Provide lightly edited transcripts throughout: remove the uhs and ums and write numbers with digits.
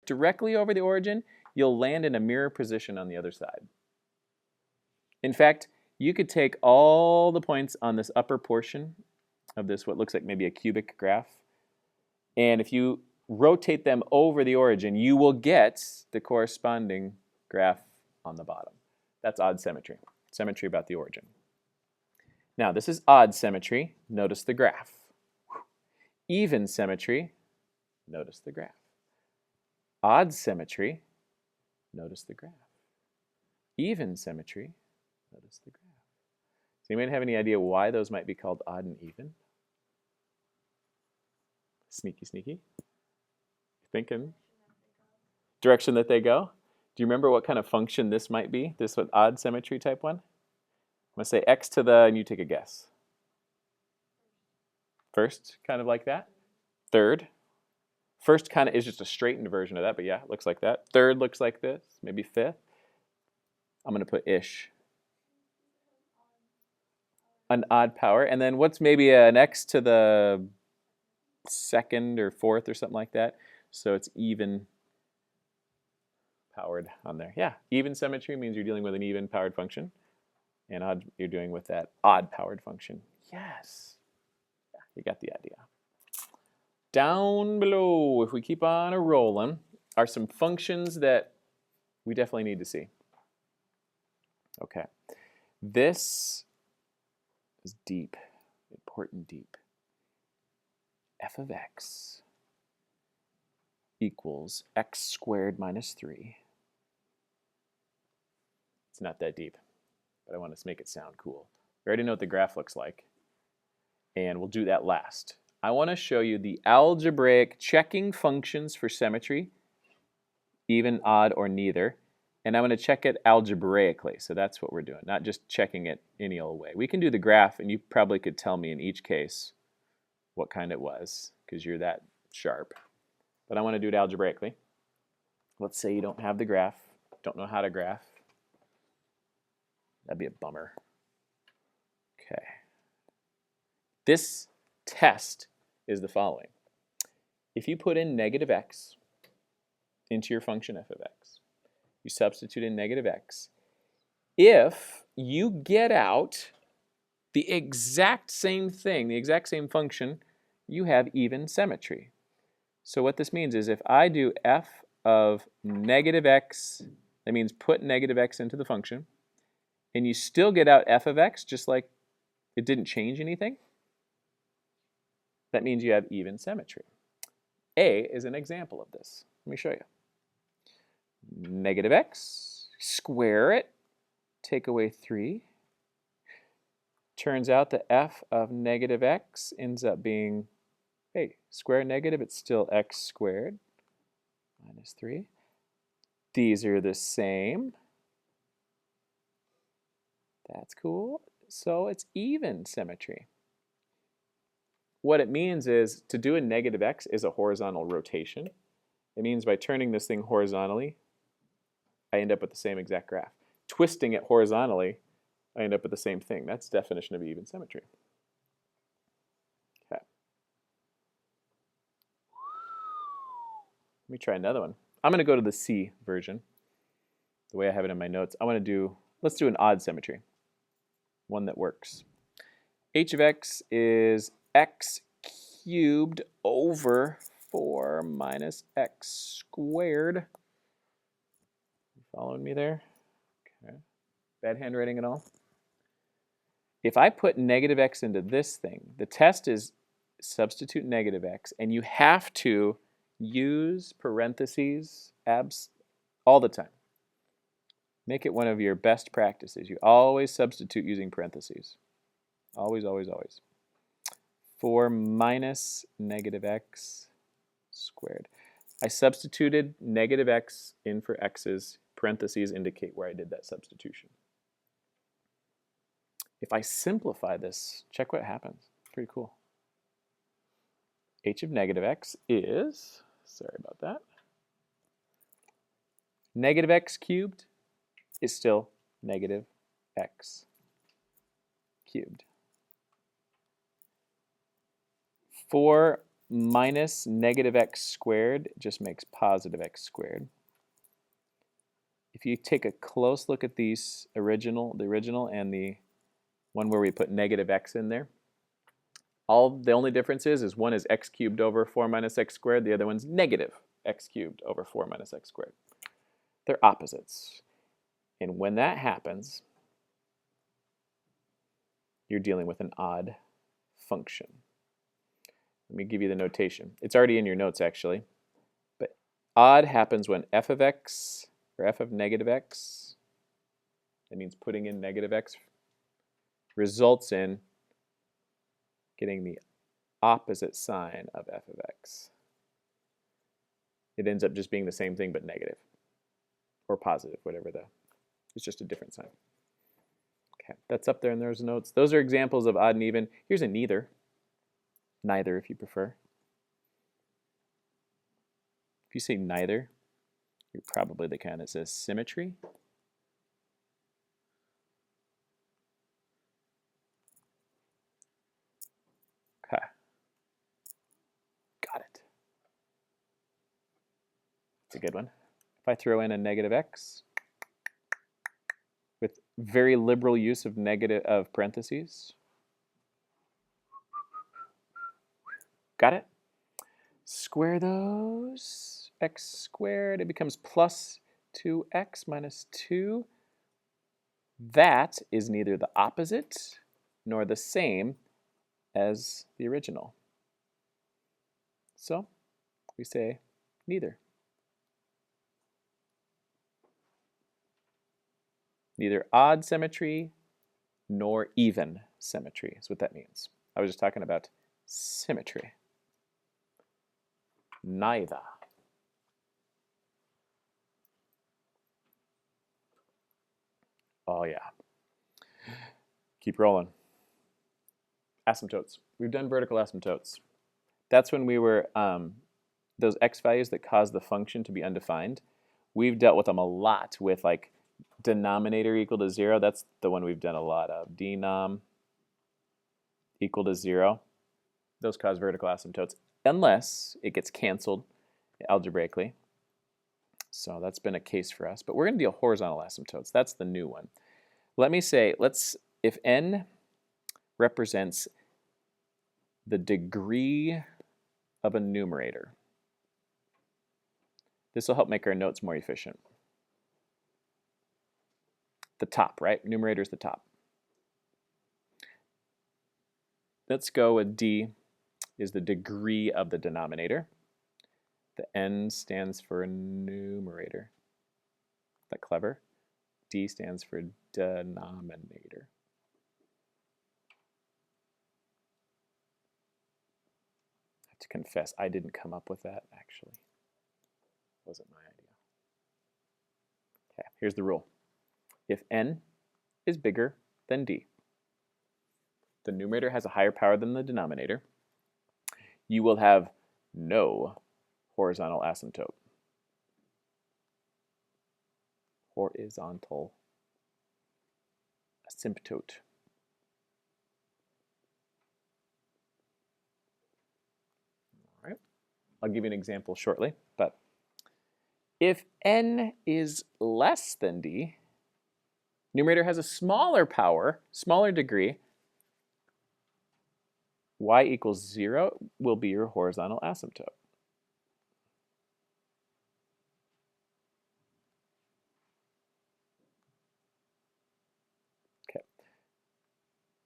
directly over the origin, you'll land in a mirror position on the other side. In fact, you could take all the points on this upper portion of this, what looks like maybe a cubic graph, and if you rotate them over the origin, you will get the corresponding graph on the bottom. That's odd symmetry, symmetry about the origin. Now, this is odd symmetry. Notice the graph. Even symmetry. Notice the graph. Odd symmetry. Notice the graph. Even symmetry. Notice the graph. Does anyone have any idea why those might be called odd and even? Sneaky, sneaky. Thinking. Direction that they go. Do you remember what kind of function this might be? This was odd symmetry type one? I'm going to say x to the, and you take a guess. First, kind of like that. Third. First kind of is just a straightened version of that, but yeah, it looks like that. Third looks like this, maybe fifth. I'm going to put ish. An odd power. And then what's maybe an x to the second or fourth or something like that? So it's even powered on there. Yeah, even symmetry means you're dealing with an even powered function. And odd, you're doing with that odd powered function. Yes. Yeah, you got the idea. Down below, if we keep on a rolling, are some functions that we definitely need to see. Okay. This is deep, important deep. F of x equals x squared minus 3. It's not that deep, but I want to make it sound cool. We already know what the graph looks like, and we'll do that last. I want to show you the algebraic checking functions for symmetry, even, odd, or neither, and I'm going to check it algebraically. So that's what we're doing, not just checking it any old way. We can do the graph, and you probably could tell me in each case what kind it was, because you're that sharp. But I want to do it algebraically. Let's say you don't have the graph, don't know how to graph. That'd be a bummer. Okay. This test is the following. If you put in negative x into your function f of x, you substitute in negative x, if you get out the exact same thing, the exact same function, you have even symmetry. So what this means is if I do f of negative x, that means put negative x into the function, and you still get out f of x just like it didn't change anything, that means you have even symmetry. A is an example of this. Let me show you. Negative x, square it, take away 3. Turns out that f of negative x ends up being, hey, square negative, it's still x squared minus 3. These are the same. That's cool. So it's even symmetry. What it means is to do a negative x is a horizontal rotation. It means by turning this thing horizontally, I end up with the same exact graph. Twisting it horizontally, I end up with the same thing. That's the definition of even symmetry. Okay. Let me try another one. I'm going to go to the C version, the way I have it in my notes. I want to do, let's do an odd symmetry, one that works. H of x is x cubed over 4 minus x squared. You following me there? Okay. Bad handwriting at all? If I put negative x into this thing, the test is substitute negative x, and you have to use parentheses all the time. Make it one of your best practices. You always substitute using parentheses. Always, always, always. 4 minus negative x squared. I substituted negative x in for x's. Parentheses indicate where I did that substitution. If I simplify this, check what happens. Pretty cool. H of negative x is, sorry about that, negative x cubed is still negative x cubed. 4 minus negative x squared just makes positive x squared. If you take a close look at these the original and the one where we put negative x in there, the only difference is one is x cubed over 4 minus x squared, the other one's negative x cubed over 4 minus x squared. They're opposites. And when that happens, you're dealing with an odd function. Let me give you the notation. It's already in your notes, actually. But odd happens when f of x, or f of negative x, that means putting in negative x, results in getting the opposite sign of f of x. It ends up just being the same thing but negative, or positive, whatever it's just a different sign. Okay, that's up there in those notes. Those are examples of odd and even. Here's a neither. Neither, if you prefer. If you say neither, you're probably the kind that says symmetry. Okay. Got it. It's a good one. If I throw in a negative x with very liberal use of parentheses. Got it? Square those. X squared, it becomes plus 2x minus 2. That is neither the opposite nor the same as the original. So we say neither. Neither odd symmetry nor even symmetry is what that means. I was just talking about symmetry. Neither. Oh yeah. Keep rolling. Asymptotes. We've done vertical asymptotes. That's when we were, those x values that cause the function to be undefined. We've dealt with them a lot with like denominator equal to 0. That's the one we've done a lot of. Denom equal to 0. Those cause vertical asymptotes unless it gets canceled algebraically. So that's been a case for us. But we're going to deal horizontal asymptotes. That's the new one. Let me say, if n represents the degree of a numerator, this will help make our notes more efficient. The top, right? Numerator is the top. Let's go with d is the degree of the denominator. The n stands for numerator. Isn't that clever? D stands for denominator. I have to confess, I didn't come up with that, actually. It wasn't my idea. Okay, here's the rule. If n is bigger than d, the numerator has a higher power than the denominator, you will have no horizontal asymptote. Horizontal asymptote. All right. I'll give you an example shortly, but if n is less than d, numerator has a smaller power, smaller degree, y equals 0 will be your horizontal asymptote. Okay.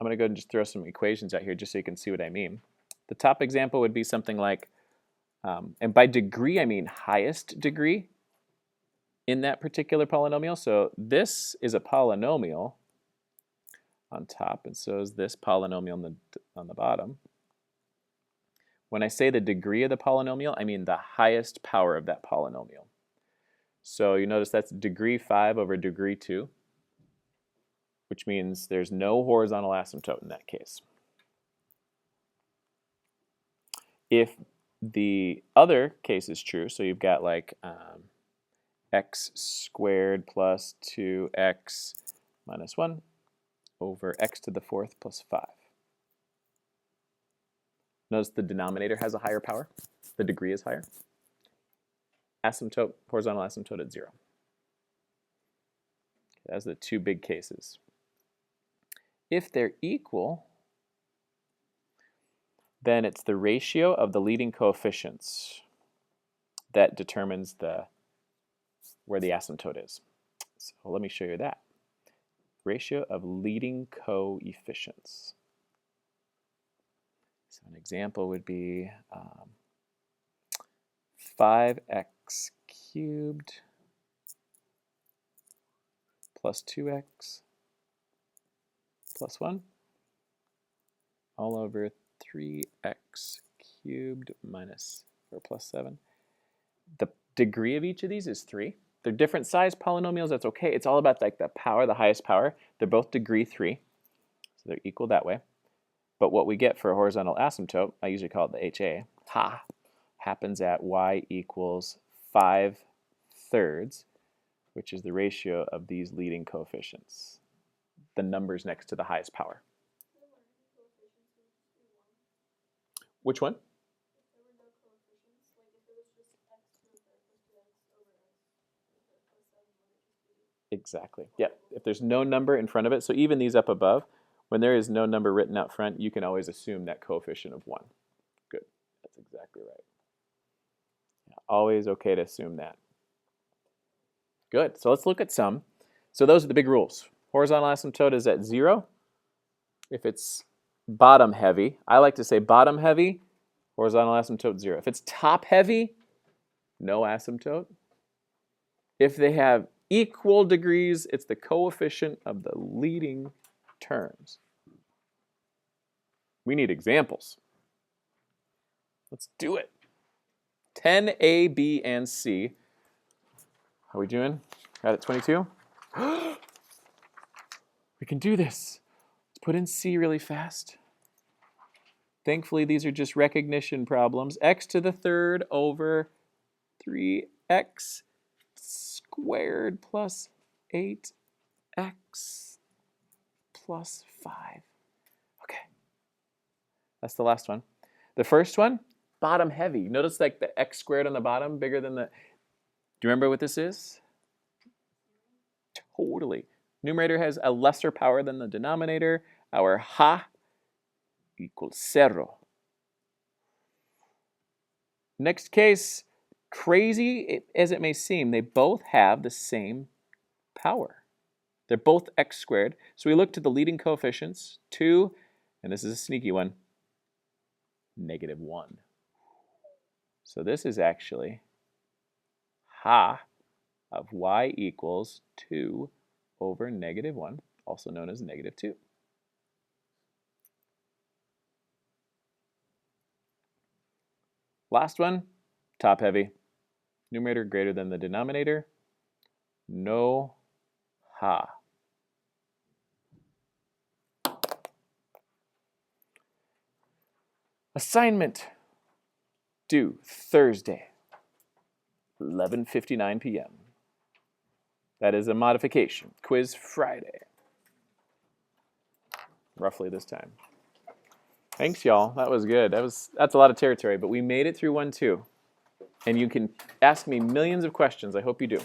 I'm going to go ahead and just throw some equations out here just so you can see what I mean. The top example would be something like, and by degree I mean highest degree in that particular polynomial. So this is a polynomial on top, and so is this polynomial on the bottom. When I say the degree of the polynomial, I mean the highest power of that polynomial. So you notice that's degree 5 over degree 2, which means there's no horizontal asymptote in that case. If the other case is true, so you've got like x squared plus 2x minus 1 over x to the 4th plus 5. Notice the denominator has a higher power. The degree is higher. Asymptote, horizontal asymptote at 0. That's the two big cases. If they're equal, then it's the ratio of the leading coefficients that determines where the asymptote is. So let me show you that. Ratio of leading coefficients. So an example would be 5x cubed plus 2x plus 1 all over 3x cubed minus or plus 7. The degree of each of these is 3. They're different size polynomials. That's okay. It's all about like the power, the highest power. They're both degree 3, so they're equal that way. But what we get for a horizontal asymptote, I usually call it the HA, happens at y equals 5/3, which is the ratio of these leading coefficients, the numbers next to the highest power. Which one? Exactly. Yeah, if there's no number in front of it, so even these up above, when there is no number written out front, you can always assume that coefficient of 1. Good. That's exactly right. Yeah, always okay to assume that. Good. So let's look at some. So those are the big rules. Horizontal asymptote is at 0. If it's bottom heavy, I like to say bottom heavy, horizontal asymptote 0. If it's top heavy, no asymptote. If they have equal degrees, it's the coefficient of the leading terms. We need examples. Let's do it. 10A, B, and C. How are we doing? Got it, 22? We can do this. Let's put in C really fast. Thankfully, these are just recognition problems. X to the third over 3x squared plus 8x plus 5. Okay. That's the last one. The first one, bottom heavy. Notice like the x squared on the bottom bigger than the... Do you remember what this is? Totally. Numerator has a lesser power than the denominator. Our ha equals 0. Next case, crazy as it may seem, they both have the same power. They're both x squared. So we look to the leading coefficients, 2, and this is a sneaky one, -1. So this is actually ha of y equals 2 over -1, also known as -2. Last one, top heavy. Numerator greater than the denominator. No ha. Assignment due Thursday, 11:59 p.m. That is a modification. Quiz Friday. Roughly this time. Thanks, y'all. That was good. That's a lot of territory, but we made it through 1-2. And you can ask me millions of questions. I hope you do.